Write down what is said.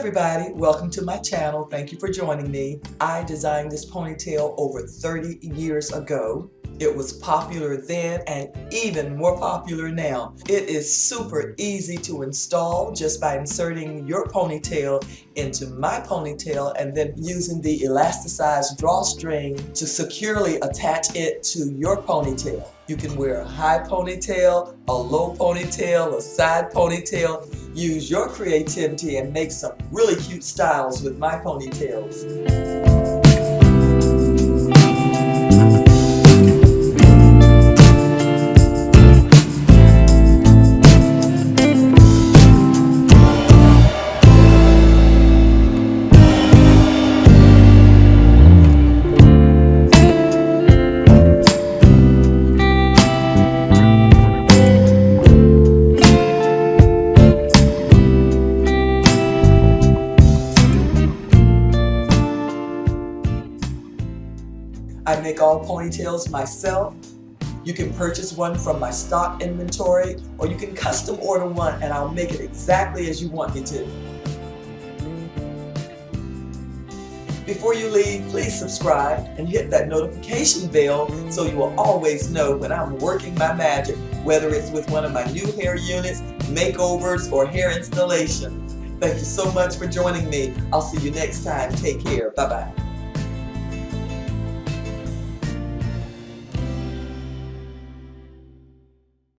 everybody, welcome to my channel. Thank you for joining me. I designed this ponytail over 30 years ago. It was popular then and even more popular now. It is super easy to install just by inserting your ponytail into my ponytail and then using the elasticized drawstring to securely attach it to your ponytail. You can wear a high ponytail, a low ponytail, a side ponytail. Use your creativity and make some really cute styles with my ponytails. I make all ponytails myself. You can purchase one from my stock inventory, or you can custom order one and I'll make it exactly as you want me to. Before you leave, please subscribe and hit that notification bell so you will always know when I'm working my magic, whether it's with one of my new hair units, makeovers, or hair installations. Thank you so much for joining me. I'll see you next time. Take care. Bye-bye.